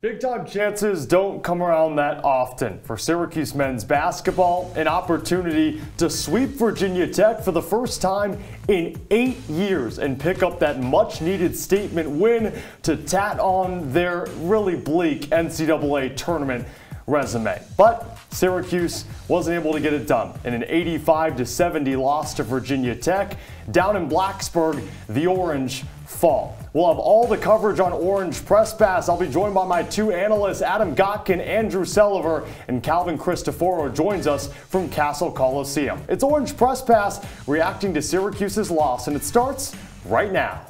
Big-time chances don't come around that often. For Syracuse men's basketball, an opportunity to sweep Virginia Tech for the first time in 8 years and pick up that much-needed statement win to tat on their really bleak NCAA tournament resume. But Syracuse wasn't able to get it done in an 85-70 loss to Virginia Tech. Down in Blacksburg, the Orange fall. We'll have all the coverage on Orange Press Pass. I'll be joined by my two analysts, Adam Gotkin, Andrew Selover, and Calvin Christoforo joins us from Castle Coliseum. It's Orange Press Pass reacting to Syracuse's loss, and it starts right now.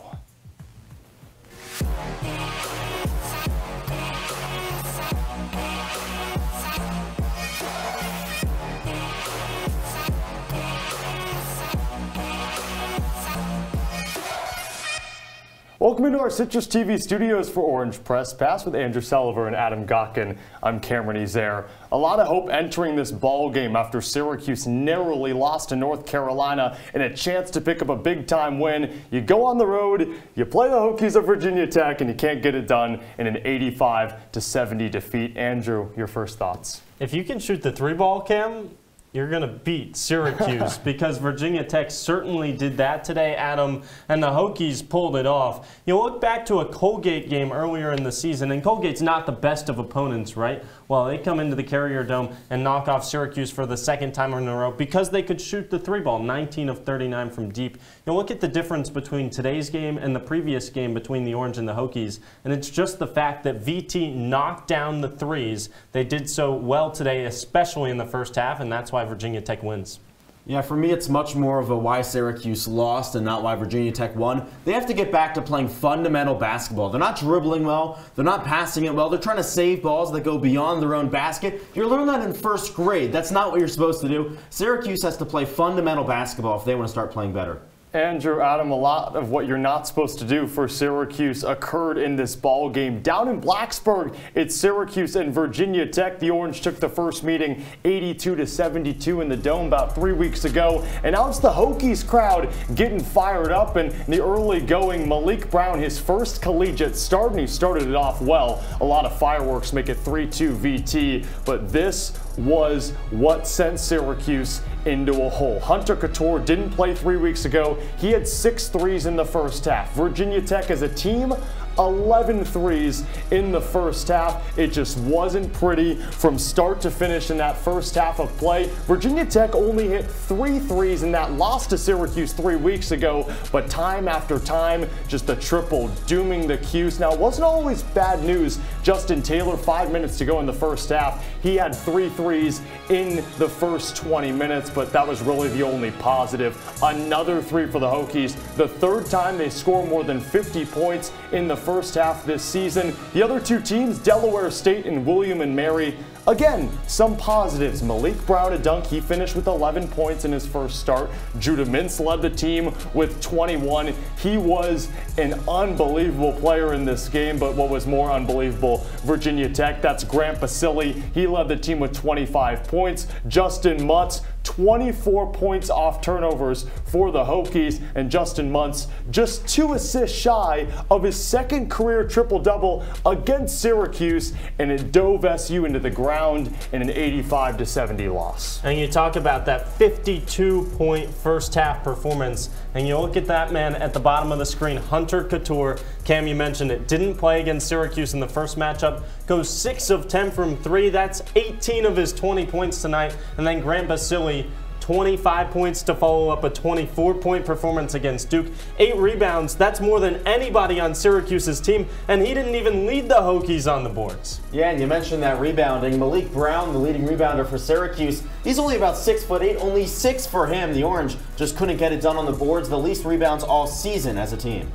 Welcome into our CitrusTV studios for Orange Press Pass with Andrew Selover and Adam Gotkin. I'm Cameron Ezeir. A lot of hope entering this ball game after Syracuse narrowly lost to North Carolina and a chance to pick up a big-time win. You go on the road, you play the Hokies of Virginia Tech, and you can't get it done in an 85-70 defeat. Andrew, your first thoughts? If you can shoot the three-ball, Cam, you're going to beat Syracuse because Virginia Tech certainly did that today, Adam, and the Hokies pulled it off. You look back to a Colgate game earlier in the season, and Colgate's not the best of opponents, right? Well, they come into the Carrier Dome and knock off Syracuse for the second time in a row because they could shoot the three ball, 19 of 39 from deep. You look at the difference between today's game and the previous game between the Orange and the Hokies, and it's just the fact that VT knocked down the threes. They did so well today, especially in the first half, and that's why Virginia Tech wins. Yeah, for me, it's much more of a why Syracuse lost and not why Virginia Tech won. They have to get back to playing fundamental basketball. They're not dribbling well. They're not passing it well. They're trying to save balls that go beyond their own basket. You learn that in first grade. That's not what you're supposed to do. Syracuse has to play fundamental basketball if they want to start playing better. Andrew, Adam, a lot of what you're not supposed to do for Syracuse occurred in this ball game. Down in Blacksburg, it's Syracuse and Virginia Tech. The Orange took the first meeting 82-72 in the Dome about 3 weeks ago. And now it's the Hokies crowd getting fired up. And in the early going, Malik Brown, his first collegiate start, and he started it off well. A lot of fireworks make it 3-2 VT. But this was what sent Syracuse into a hole. Hunter Couture didn't play 3 weeks ago. He had 6 threes in the first half. Virginia Tech as a team, 11 threes in the first half. It just wasn't pretty from start to finish in that first half of play. Virginia Tech only hit 3 threes in that loss to Syracuse 3 weeks ago, but time after time, just the triple dooming the Cuse. Now, it wasn't always bad news. Justin Taylor, 5 minutes to go in the first half. He had 3 threes in the first 20 minutes, but that was really the only positive. Another 3 for the Hokies. The third time they score more than 50 points in the first half this season. The other 2 teams, Delaware State and William and Mary, again, some positives. Malik Brown, a dunk. He finished with 11 points in his first start. Judah Mintz led the team with 21. He was an unbelievable player in this game, but what was more unbelievable, Virginia Tech, that's Grant Basile. He led the team with 25 points. Justin Mutz, 24 points off turnovers for the Hokies, and Justin Mutz just 2 assists shy of his second career triple-double against Syracuse, and it dove SU into the ground in an 85-70 loss. And you talk about that 52-point first half performance, and you look at that man at the bottom of the screen, Hunter Couture. Cam, you mentioned it, didn't play against Syracuse in the first matchup, goes 6 of 10 from 3. That's 18 of his 20 points tonight. And then Grant Basile, 25 points to follow up a 24-point performance against Duke. 8 rebounds, that's more than anybody on Syracuse's team, and he didn't even lead the Hokies on the boards. Yeah, and you mentioned that rebounding. Malik Brown, the leading rebounder for Syracuse, he's only about 6'8", only 6 for him. The Orange just couldn't get it done on the boards, the least rebounds all season as a team.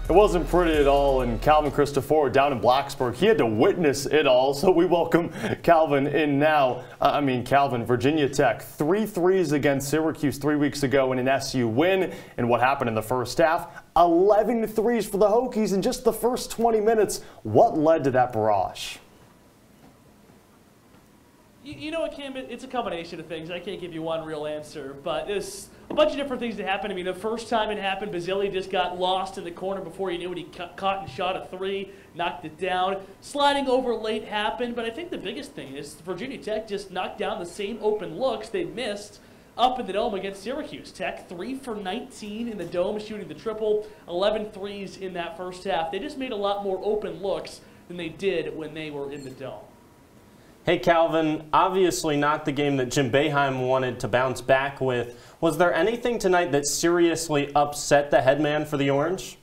It wasn't pretty at all, and Calvin Christoforo down in Blacksburg, he had to witness it all, so we welcome Calvin in now. Calvin, Virginia Tech, 3 threes against Syracuse 3 weeks ago in an SU win, and what happened in the first half? 11 threes for the Hokies in just the first 20 minutes. What led to that barrage? You know what, Cam? It's a combination of things. I can't give you one real answer, but there's a bunch of different things that happened. I mean, the first time it happened, Basile just got lost in the corner before you knew it. He caught and shot a three, knocked it down. Sliding over late happened, but I think the biggest thing is Virginia Tech just knocked down the same open looks they missed up in the Dome against Syracuse. Tech 3 for 19 in the Dome, shooting the triple, 11 threes in that first half. They just made a lot more open looks than they did when they were in the Dome. Hey, Calvin, obviously not the game that Jim Boeheim wanted to bounce back with. Was there anything tonight that seriously upset the head man for the Orange?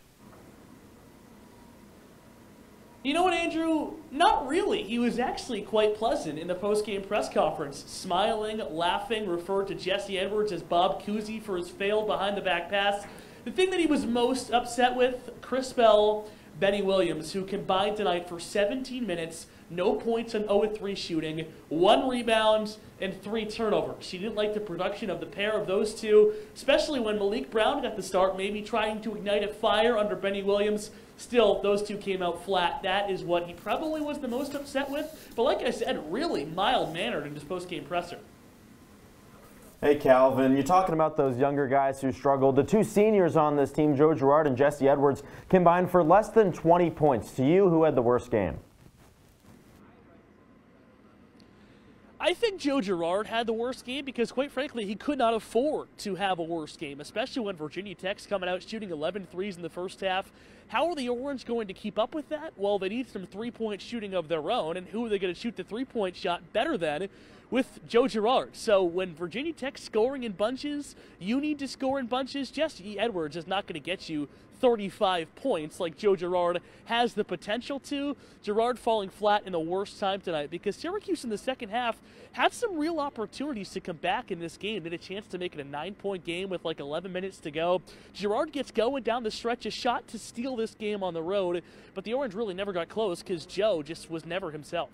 You know what, Andrew? Not really. He was actually quite pleasant in the post-game press conference, smiling, laughing, referred to Jesse Edwards as Bob Cousy for his failed behind-the-back pass. The thing that he was most upset with, Chris Bell, Benny Williams, who combined tonight for 17 minutes, no points on 0-3 shooting, 1 rebound, and 3 turnovers. He didn't like the production of the pair of those two, especially when Malik Brown got the start, maybe trying to ignite a fire under Benny Williams. Still, those two came out flat. That is what he probably was the most upset with. But like I said, really mild-mannered in his post-game presser. Hey, Calvin, you're talking about those younger guys who struggled. The two seniors on this team, Joe Girard and Jesse Edwards, combined for less than 20 points. To you, who had the worst game? I think Joe Girard had the worst game because, quite frankly, he could not afford to have a worse game, especially when Virginia Tech's coming out shooting 11 threes in the first half. How are the Orange going to keep up with that? Well, they need some three-point shooting of their own, and who are they going to shoot the three-point shot better than? With Joe Girard. So when Virginia Tech's scoring in bunches, you need to score in bunches. Jesse Edwards is not going to get you 35 points like Joe Girard has the potential to. Girard falling flat in the worst time tonight because Syracuse in the second half had some real opportunities to come back in this game. They had a chance to make it a 9-point game with like 11 minutes to go. Girard gets going down the stretch, a shot to steal this game on the road, but the Orange really never got close because Joe just was never himself.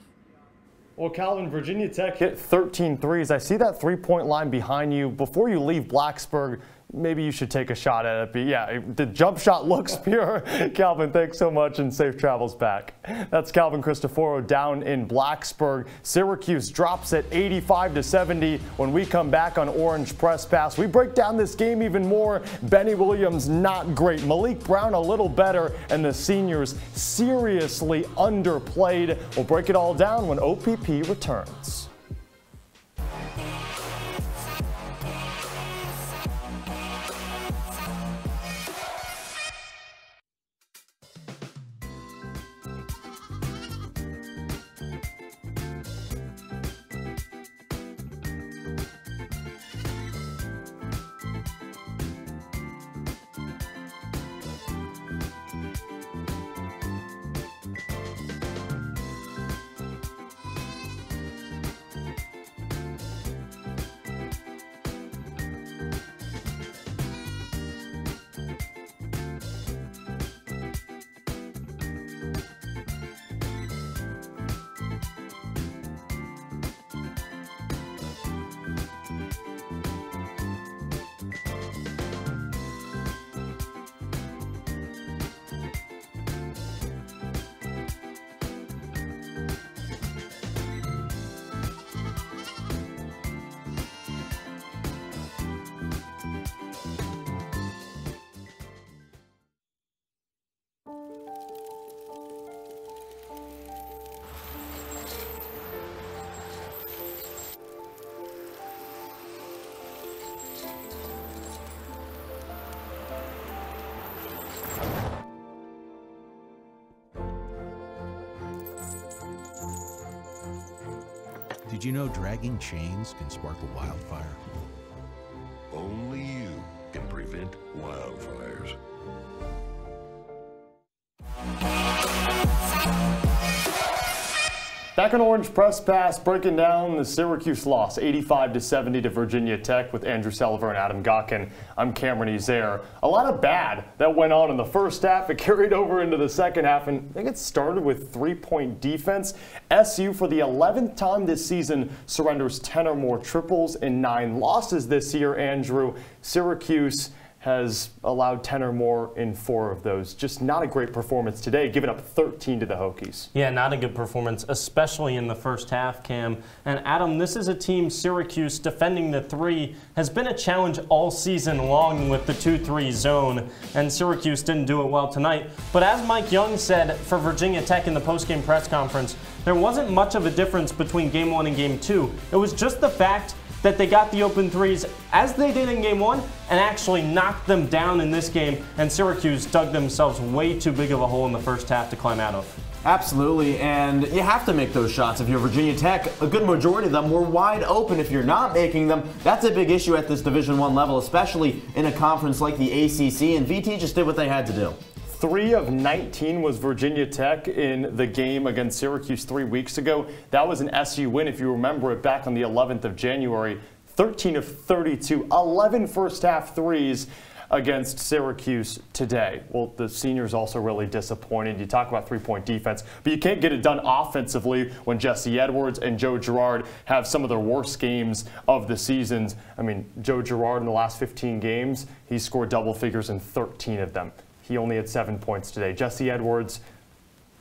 Well, Calvin, Virginia Tech hit 13 threes. I see that three-point line behind you. Before you leave Blacksburg, maybe you should take a shot at it. But yeah, the jump shot looks pure. Calvin, thanks so much and safe travels back. That's Calvin Christoforo down in Blacksburg. Syracuse drops at 85-70. When we come back on Orange Press Pass, we break down this game even more. Benny Williams not great. Malik Brown a little better. And the seniors seriously underplayed. We'll break it all down when OPP returns. Did you know dragging chains can spark a wildfire? Only you can prevent wildfires. Back on Orange Press Pass, breaking down the Syracuse loss, 85-70 to Virginia Tech with Andrew Selover and Adam Gotkin. I'm Cameron Ezeir. A lot of bad that went on in the first half. It carried over into the second half, and I think it started with three-point defense. SU, for the 11th time this season, surrenders 10 or more triples in 9 losses this year. Andrew, Syracuse has allowed 10 or more in 4 of those. Just not a great performance today, giving up 13 to the Hokies. Yeah, not a good performance, especially in the first half, Cam. And Adam, this is a team, Syracuse, defending the 3 has been a challenge all season long with the 2-3 zone, and Syracuse didn't do it well tonight. But as Mike Young said for Virginia Tech in the postgame press conference, there wasn't much of a difference between Game 1 and Game 2. It was just the fact that they got the open threes as they did in Game 1 and actually knocked them down in this game, and Syracuse dug themselves way too big of a hole in the first half to climb out of. Absolutely, and you have to make those shots. If you're Virginia Tech, a good majority of them were wide open. If you're not making them, that's a big issue at this Division I level, especially in a conference like the ACC, and VT just did what they had to do. 3 of 19 was Virginia Tech in the game against Syracuse 3 weeks ago. That was an SU win, if you remember it, back on the 11th of January. 13 of 32, 11 first half threes against Syracuse today. Well, the seniors also really disappointed. You talk about three-point defense, but you can't get it done offensively when Jesse Edwards and Joe Girard have some of their worst games of the seasons. I mean, Joe Girard in the last 15 games, he scored double figures in 13 of them. He only had 7 points today. Jesse Edwards,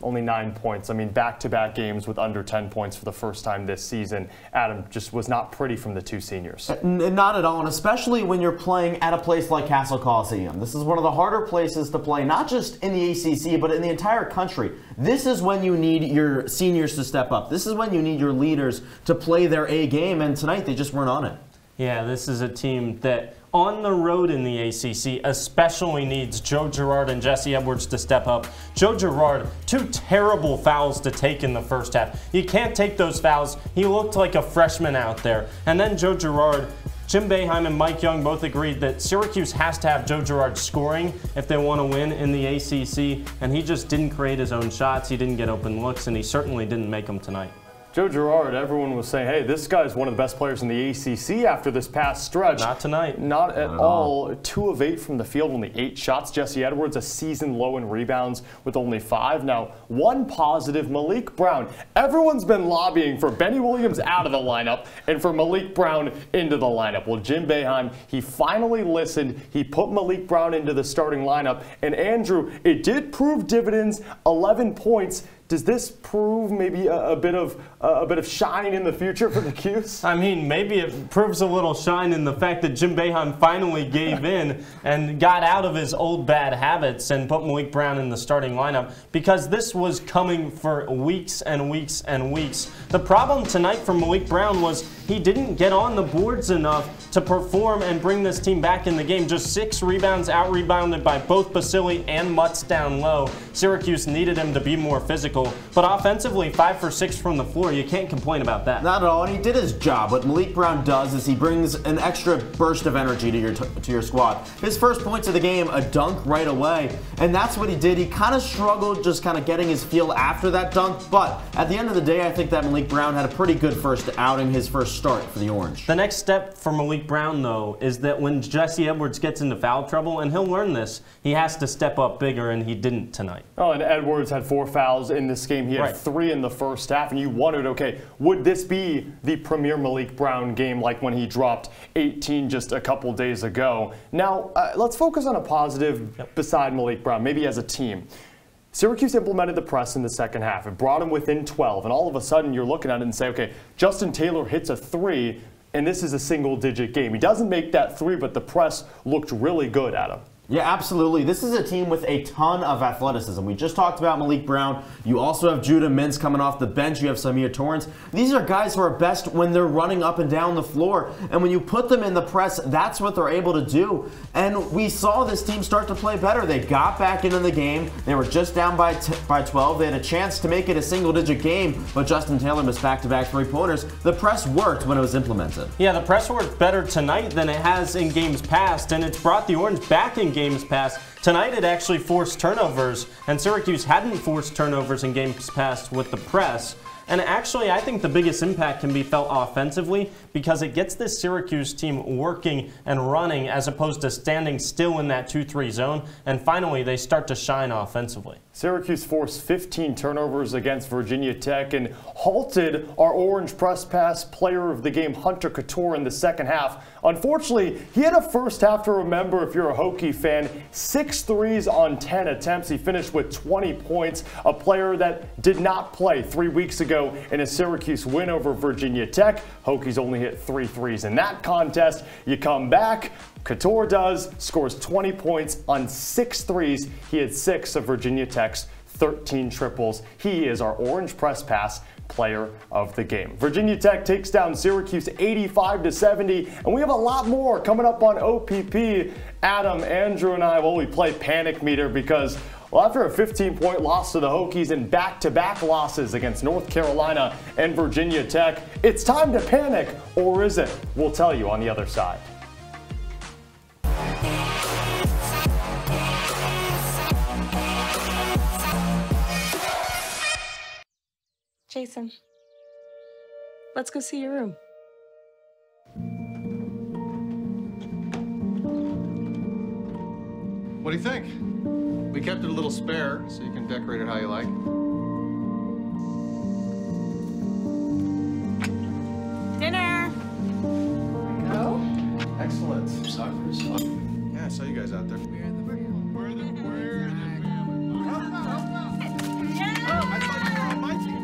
only 9 points. I mean, back-to-back games with under 10 points for the first time this season. Adam, just was not pretty from the 2 seniors. Not at all, and especially when you're playing at a place like Castle Coliseum. This is one of the harder places to play, not just in the ACC, but in the entire country. This is when you need your seniors to step up. This is when you need your leaders to play their A game, and tonight they just weren't on it. Yeah, this is a team that on the road in the ACC especially needs Joe Girard and Jesse Edwards to step up. Joe Girard, 2 terrible fouls to take in the first half. You can't take those fouls. He looked like a freshman out there. And then Joe Girard, Jim Boeheim and Mike Young both agreed that Syracuse has to have Joe Girard scoring if they want to win in the ACC, and he just didn't create his own shots. He didn't get open looks, and he certainly didn't make them tonight. Joe Girard, everyone was saying, hey, this guy's one of the best players in the ACC after this past stretch. Not tonight. Not at all. 2 of 8 from the field, only 8 shots. Jesse Edwards, a season low in rebounds with only 5. Now, 1 positive, Malik Brown. Everyone's been lobbying for Benny Williams out of the lineup and for Malik Brown into the lineup. Well, Jim Boeheim, he finally listened. He put Malik Brown into the starting lineup. And Andrew, it did prove dividends, 11 points. Does this prove maybe a bit of shine in the future for the Cuse? I mean, maybe it proves a little shine in the fact that Jim Boeheim finally gave in and got out of his old bad habits and put Malik Brown in the starting lineup, because this was coming for weeks and weeks and weeks. The problem tonight for Malik Brown was he didn't get on the boards enough to perform and bring this team back in the game. Just 6 rebounds, out-rebounded by both Basili and Mutz down low. Syracuse needed him to be more physical. But offensively, 5 for 6 from the floor. You can't complain about that. Not at all, and he did his job. What Malik Brown does is he brings an extra burst of energy to your squad. His first points of the game, a dunk right away, and that's what he did. He kind of struggled just kind of getting his feel after that dunk, but at the end of the day, I think that Malik Brown had a pretty good first outing, his first start for the Orange. The next step for Malik Brown, though, is that when Jesse Edwards gets into foul trouble, and he'll learn this, he has to step up bigger, and he didn't tonight. Oh, and Edwards had 4 fouls in this game. He had 3 in the first half, and you wondered, okay, would this be the premier Malik Brown game like when he dropped 18 just a couple days ago? Now, let's focus on a positive beside Malik Brown, maybe as a team. Syracuse implemented the press in the second half. It brought him within 12, and all of a sudden you're looking at it and say, okay, Justin Taylor hits a 3, and this is a single-digit game. He doesn't make that 3, but the press looked really good at him. Yeah, absolutely. This is a team with a ton of athleticism. We just talked about Malik Brown. You also have Judah Mintz coming off the bench. You have Samir Torrance. These are guys who are best when they're running up and down the floor. And when you put them in the press, that's what they're able to do. And we saw this team start to play better. They got back into the game. They were just down by 12. They had a chance to make it a single-digit game, but Justin Taylor missed back-to-back 3-pointers. The press worked when it was implemented. Yeah, the press worked better tonight than it has in games past, and it's brought the Orange back in games past. Tonight it actually forced turnovers, and Syracuse hadn't forced turnovers in games past with the press. And actually, I think the biggest impact can be felt offensively because it gets this Syracuse team working and running as opposed to standing still in that 2-3 zone. And finally, they start to shine offensively. Syracuse forced 15 turnovers against Virginia Tech and halted our Orange Press Pass player of the game, Hunter Couture, in the second half. Unfortunately, he had a first half to remember if you're a Hokie fan. 6 threes on 10 attempts. He finished with 20 points, a player that did not play 3 weeks ago in a Syracuse win over Virginia Tech. Hokies only hit 3 threes in that contest. You come back, Couture does, scores 20 points on 6 threes. He had 6 of Virginia Tech's 13 triples. He is our Orange Press Pass player of the game. Virginia Tech takes down Syracuse 85-70, and we have a lot more coming up on OPP. Adam, Andrew, and I, well, we play Panic Meter because, well, after a 15-point loss to the Hokies and back-to-back losses against North Carolina and Virginia Tech, it's time to panic, or is it? We'll tell you on the other side. Jason, let's go see your room. What do you think? We kept it a little spare, so you can decorate it how you like. Dinner! Go? Excellent. Yeah, I saw you guys out there. We're the family. I thought you were on my team.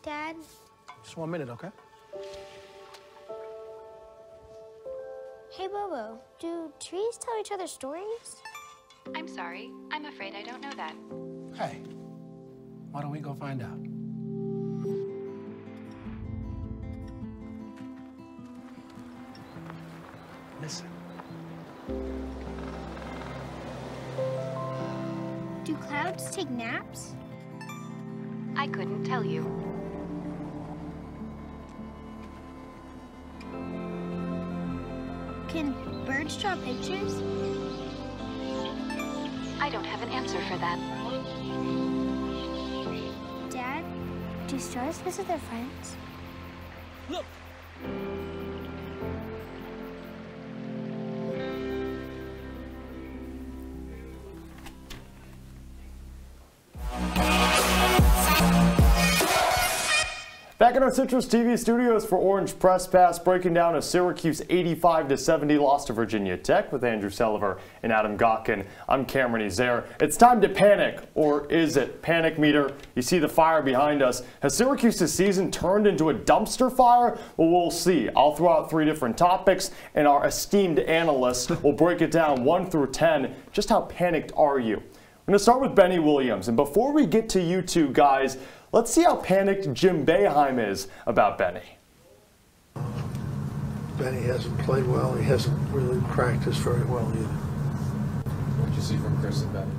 Dad? Just 1 minute, okay? Hey, Bobo, do trees tell each other stories? I'm sorry. I'm afraid I don't know that. Hey, why don't we go find out? Listen. Do clouds take naps? I couldn't tell you. Can birds draw pictures? I don't have an answer for that. Dad, do stars visit their friends? Look! Back in our CitrusTV studios for Orange Press Pass, breaking down a Syracuse 85-70 loss to Virginia Tech with Andrew Selover and Adam Gotkin. I'm Cameron Ezeir. It's time to panic, or is it? Panic meter. You see the fire behind us. Has Syracuse's season turned into a dumpster fire? Well, we'll see. I'll throw out 3 different topics, and our esteemed analysts will break it down 1 through 10. Just how panicked are you? I'm going to start with Benny Williams, and before we get to you two guys, let's see how panicked Jim Boeheim is about Benny. Benny hasn't played well. He hasn't really practiced very well either. What did you see from Chris and Benny?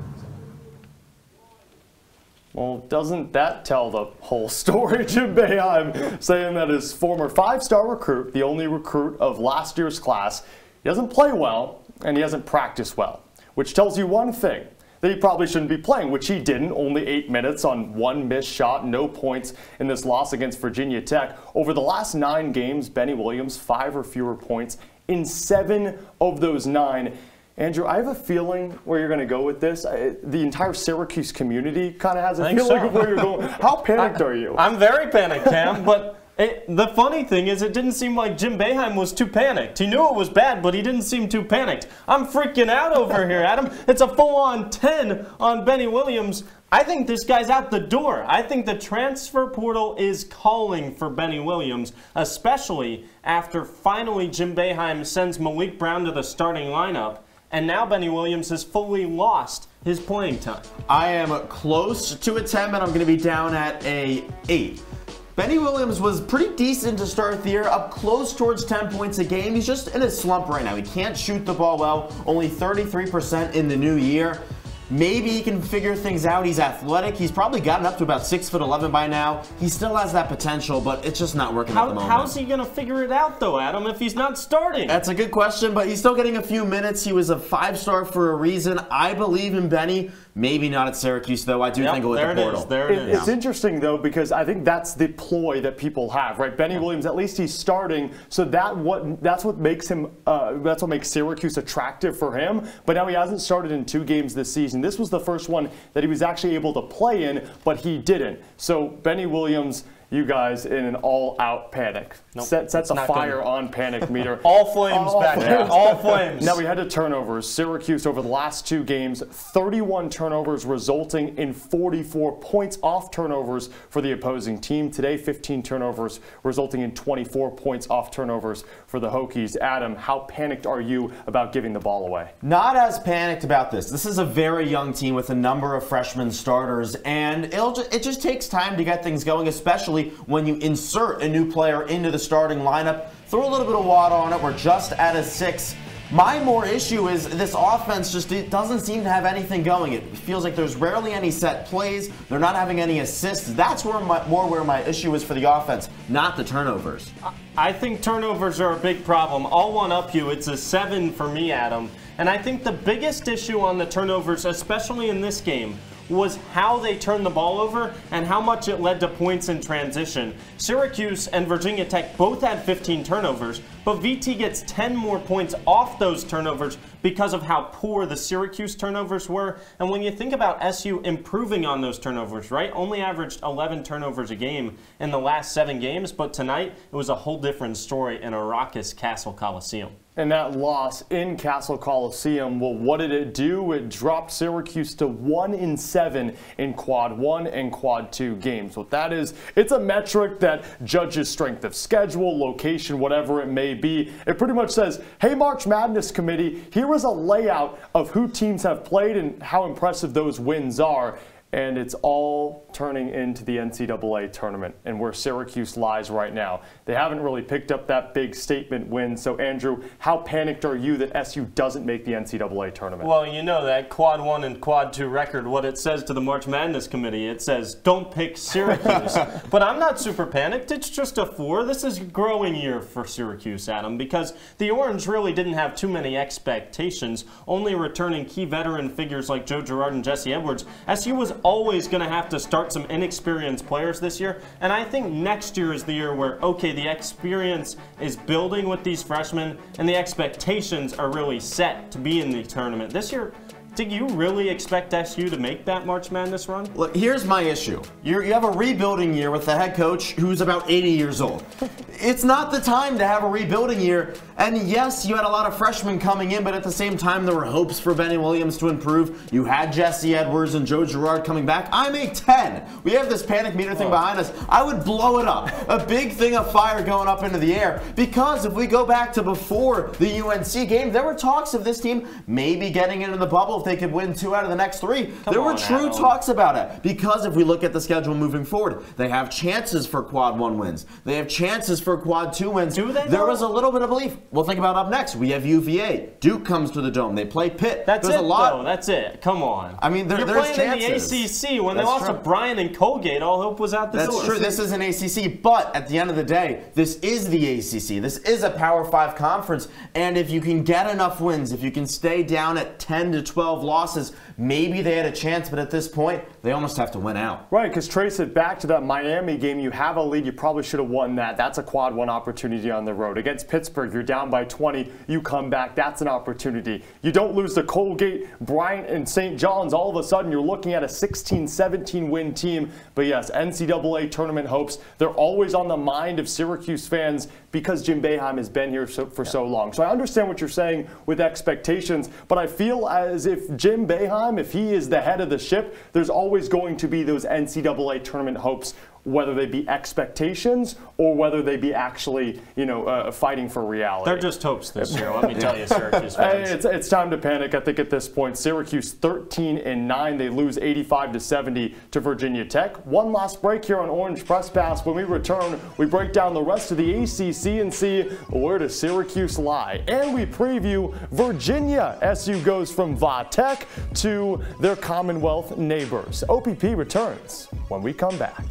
Well, doesn't that tell the whole story? Jim Boeheim saying that his former 5-star recruit, the only recruit of last year's class, he doesn't play well and he hasn't practiced well, which tells you one thing, that he probably shouldn't be playing, which he didn't. Only 8 minutes on 1 missed shot, no points in this loss against Virginia Tech. Over the last 9 games, Benny Williams, 5 or fewer points in 7 of those 9. Andrew, I have a feeling where you're going to go with this. The entire Syracuse community kind of has a feeling of where you're going. How panicked are you? I'm very panicked, Cam, but The funny thing is, it didn't seem like Jim Boeheim was too panicked. He knew it was bad, but he didn't seem too panicked. I'm freaking out over here, Adam. It's a full-on 10 on Benny Williams. I think this guy's out the door. I think the transfer portal is calling for Benny Williams, especially after finally Jim Boeheim sends Malik Brown to the starting lineup. And now Benny Williams has fully lost his playing time. I am close to a 10, but I'm going to be down at a 8. Benny Williams was pretty decent to start the year, up close towards 10 points a game. He's just in a slump right now. He can't shoot the ball well, only 33% in the new year. Maybe he can figure things out. He's athletic. He's probably gotten up to about 6'11" by now. He still has that potential, but it's just not working at the moment. How's he going to figure it out, though, Adam, if he's not starting? That's a good question, but he's still getting a few minutes. He was a 5-star for a reason. I believe in Benny. Maybe not at Syracuse, though. I do think with the portal. There it is. It's interesting, though, because I think that's the ploy that people have, right? Benny Williams, at least he's starting, so that's what makes him that's what makes Syracuse attractive for him. But now he hasn't started in 2 games this season. This was the first one that he was actually able to play in, but he didn't. So Benny Williams, you guys in an all-out panic. Nope, Set the fire on panic meter. All flames back there. All flames. Now we had to turnovers. Syracuse over the last 2 games, 31 turnovers resulting in 44 points off turnovers for the opposing team. Today, 15 turnovers resulting in 24 points off turnovers for the Hokies. Adam, how panicked are you about giving the ball away? Not as panicked about this. This is a very young team with a number of freshman starters, and it just takes time to get things going, especially when you insert a new player into the starting lineup. Throw a little bit of water on it. We're just at a 6. My more issue is this offense it doesn't seem to have anything going. It feels like there's rarely any set plays. They're not having any assists. That's where my issue is for the offense, not the turnovers. I think turnovers are a big problem. I'll one-up you. It's a 7 for me, Adam. And I think the biggest issue on the turnovers, especially in this game, was how they turned the ball over and how much it led to points in transition. Syracuse and Virginia Tech both had 15 turnovers, but VT gets 10 more points off those turnovers because of how poor the Syracuse turnovers were. And when you think about SU improving on those turnovers, right? Only averaged 11 turnovers a game in the last 7 games, but tonight it was a whole different story in a raucous Castle Coliseum. And that loss in Castle Coliseum, well, what did it do? It dropped Syracuse to 1-7 in Quad 1 and Quad 2 games. What that is, it's a metric that judges strength of schedule, location, whatever it may be. It pretty much says, hey, March Madness Committee, here is a layout of who teams have played and how impressive those wins are. And it's all turning into the NCAA tournament and where Syracuse lies right now. They haven't really picked up that big statement win. So, Andrew, how panicked are you that SU doesn't make the NCAA tournament? Well, you know that Quad 1 and Quad 2 record, what it says to the March Madness Committee, it says, don't pick Syracuse. But I'm not super panicked. It's just a 4. This is a growing year for Syracuse, Adam, because the Orange really didn't have too many expectations, only returning key veteran figures like Joe Girard and Jesse Edwards. SU was always going to have to start some inexperienced players this year, and I think next year is the year where, okay, the experience is building with these freshmen and the expectations are really set to be in the tournament. This year, did you really expect SU to make that March Madness run? Look, here's my issue. You have a rebuilding year with the head coach who's about 80 years old. It's not the time to have a rebuilding year. And yes, you had a lot of freshmen coming in, but at the same time, there were hopes for Benny Williams to improve. You had Jesse Edwards and Joe Girard coming back. I'm a 10. We have this panic meter thing behind us. I would blow it up. A big thing of fire going up into the air. Because if we go back to before the UNC game, there were talks of this team maybe getting into the bubble if they could win 2 out of the next 3. There were true talks about it. Because if we look at the schedule moving forward, they have chances for Quad 1 wins. They have chances for Quad 2 wins. Do they? There was a little bit of belief. Well, think about up next. We have UVA. Duke comes to the Dome. They play Pitt. That's it, though. That's it. Come on. I mean, there's playing chances. in the ACC. When they lost to Bryan and Colgate, all hope was out the door. That's true. This is an ACC, but at the end of the day, this is the ACC. This is a Power 5 conference, and if you can get enough wins, if you can stay down at 10 to 12 12 losses, maybe they had a chance, but at this point, they almost have to win out. Right, because trace it back to that Miami game. You have a lead. You probably should have won that. That's a quad one opportunity on the road. Against Pittsburgh, you're down by 20. You come back. That's an opportunity. You don't lose to Colgate, Bryant, and St. John's. All of a sudden, you're looking at a 16-17 win team. But yes, NCAA tournament hopes, they're always on the mind of Syracuse fans because Jim Boeheim has been here for so long. So I understand what you're saying with expectations, but I feel as if Jim Boeheim, if he is the head of the ship, there's always going to be those NCAA tournament hopes, whether they be expectations or whether they be actually, fighting for reality. They're just hopes this year, let me tell you, Syracuse fans. It's time to panic, I think, at this point. Syracuse 13-9. They lose 85-70 to Virginia Tech. One last break here on Orange Press Pass. When we return, we break down the rest of the ACC and see where does Syracuse lie. And we preview Virginia. SU goes from Va Tech to their Commonwealth neighbors. OPP returns when we come back.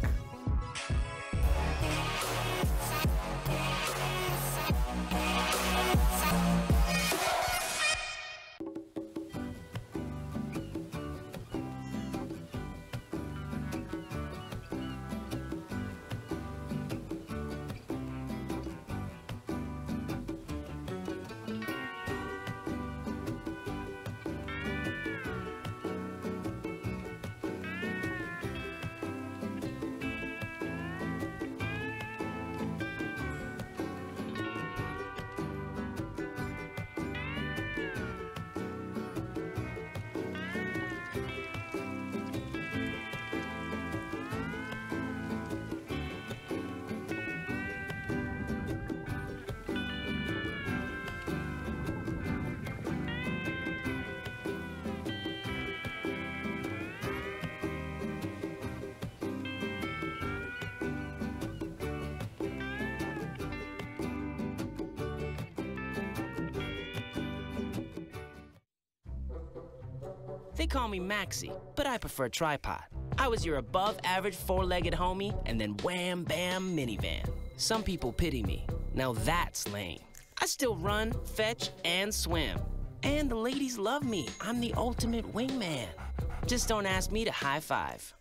They call me Maxie, but I prefer tripod. I was your above-average four-legged homie, and then wham, bam, minivan. Some people pity me. Now that's lame. I still run, fetch, and swim. And the ladies love me. I'm the ultimate wingman. Just don't ask me to high five.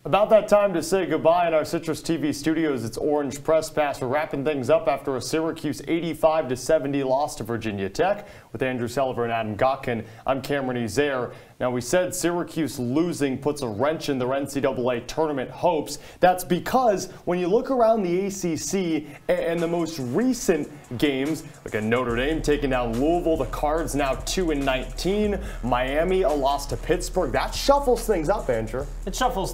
About that time to say goodbye in our CitrusTV studios. It's Orange Press Pass. We're wrapping things up after a Syracuse 85-70 loss to Virginia Tech. With Andrew Selover and Adam Gotkin, I'm Cameron Ezeir. Now, we said Syracuse losing puts a wrench in their NCAA tournament hopes. That's because when you look around the ACC and the most recent games, like a Notre Dame taking down Louisville, the Cards now 2-19, Miami a loss to Pittsburgh, that shuffles things up, Andrew. It shuffles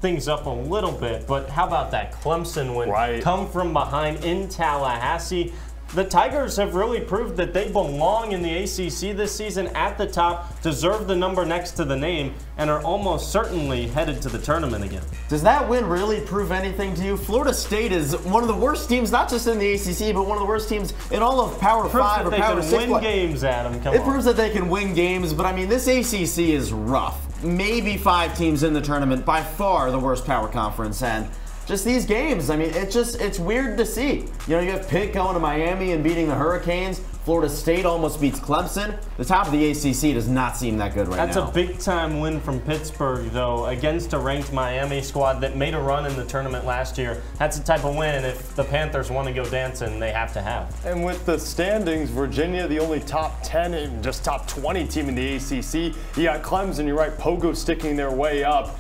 things up a little bit, but how about that Clemson win? Right. Come from behind in Tallahassee. The Tigers have really proved that they belong in the ACC this season at the top, deserve the number next to the name, and are almost certainly headed to the tournament again. Does that win really prove anything to you? Florida State is one of the worst teams, not just in the ACC, but one of the worst teams in all of Power 5 or Power 6. It proves that they can win games, Adam. It proves that they can win games, but I mean, this ACC is rough. Maybe 5 teams in the tournament, by far the worst power conference, and just these games, I mean, it's weird to see. You know, you have Pitt going to Miami and beating the Hurricanes. Florida State almost beats Clemson. The top of the ACC does not seem that good right now. That's a big-time win from Pittsburgh, though, against a ranked Miami squad that made a run in the tournament last year. That's the type of win, if the Panthers want to go dancing, they have to have. And with the standings, Virginia, the only top 10 and just top 20 team in the ACC. You got Clemson, you're right, Pogo sticking their way up.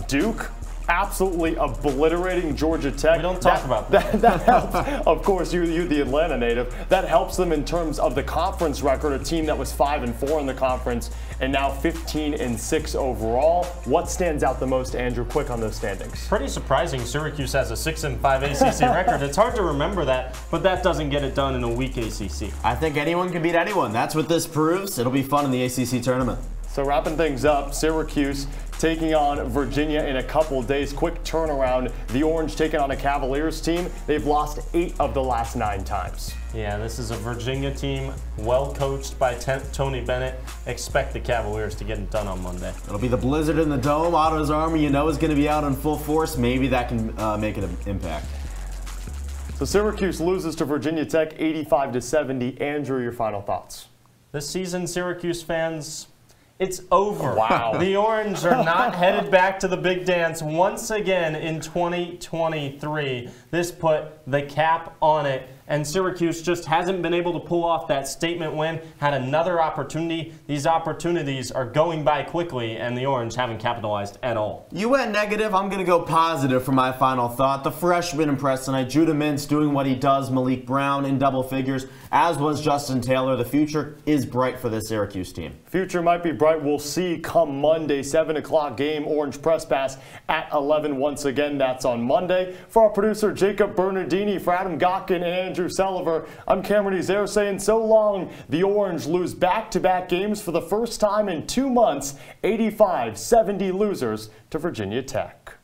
Duke, absolutely obliterating Georgia Tech. We don't talk about that. That helps. Of course, you the Atlanta native. That helps them in terms of the conference record, a team that was 5-4 in the conference and now 15-6 overall. What stands out the most, Andrew? Quick on those standings. Pretty surprising. Syracuse has a 6-5 ACC record. It's hard to remember that, but that doesn't get it done in a weak ACC. I think anyone can beat anyone. That's what this proves. It'll be fun in the ACC tournament. So wrapping things up, Syracuse taking on Virginia in a couple days. Quick turnaround. The Orange taking on a Cavaliers team. They've lost 8 of the last 9 times. Yeah, this is a Virginia team well coached by Tony Bennett. Expect the Cavaliers to get it done on Monday. It'll be the blizzard in the dome. Otto's Army, is going to be out in full force. Maybe that can make an impact. So Syracuse loses to Virginia Tech 85-70. Andrew, your final thoughts? This season, Syracuse fans, it's over. Wow. The Orange are not headed back to the big dance once again in 2023. This put the cap on it, and Syracuse just hasn't been able to pull off that statement win. Had another opportunity. These opportunities are going by quickly, and the Orange haven't capitalized at all. You went negative. I'm going to go positive for my final thought. The freshman impressed tonight. Judah Mintz doing what he does. Malik Brown in double figures, as was Justin Taylor. The future is bright for this Syracuse team. Future might be bright. We'll see come Monday, 7 o'clock game. Orange Press Pass at 11 once again. That's on Monday. For our producer, Jacob Bernardini, for Adam Gotkin and Andrew Selover, I'm Cameron Ezeir saying so long. The Orange lose back-to-back games for the first time in 2 months, 85-70 losers to Virginia Tech.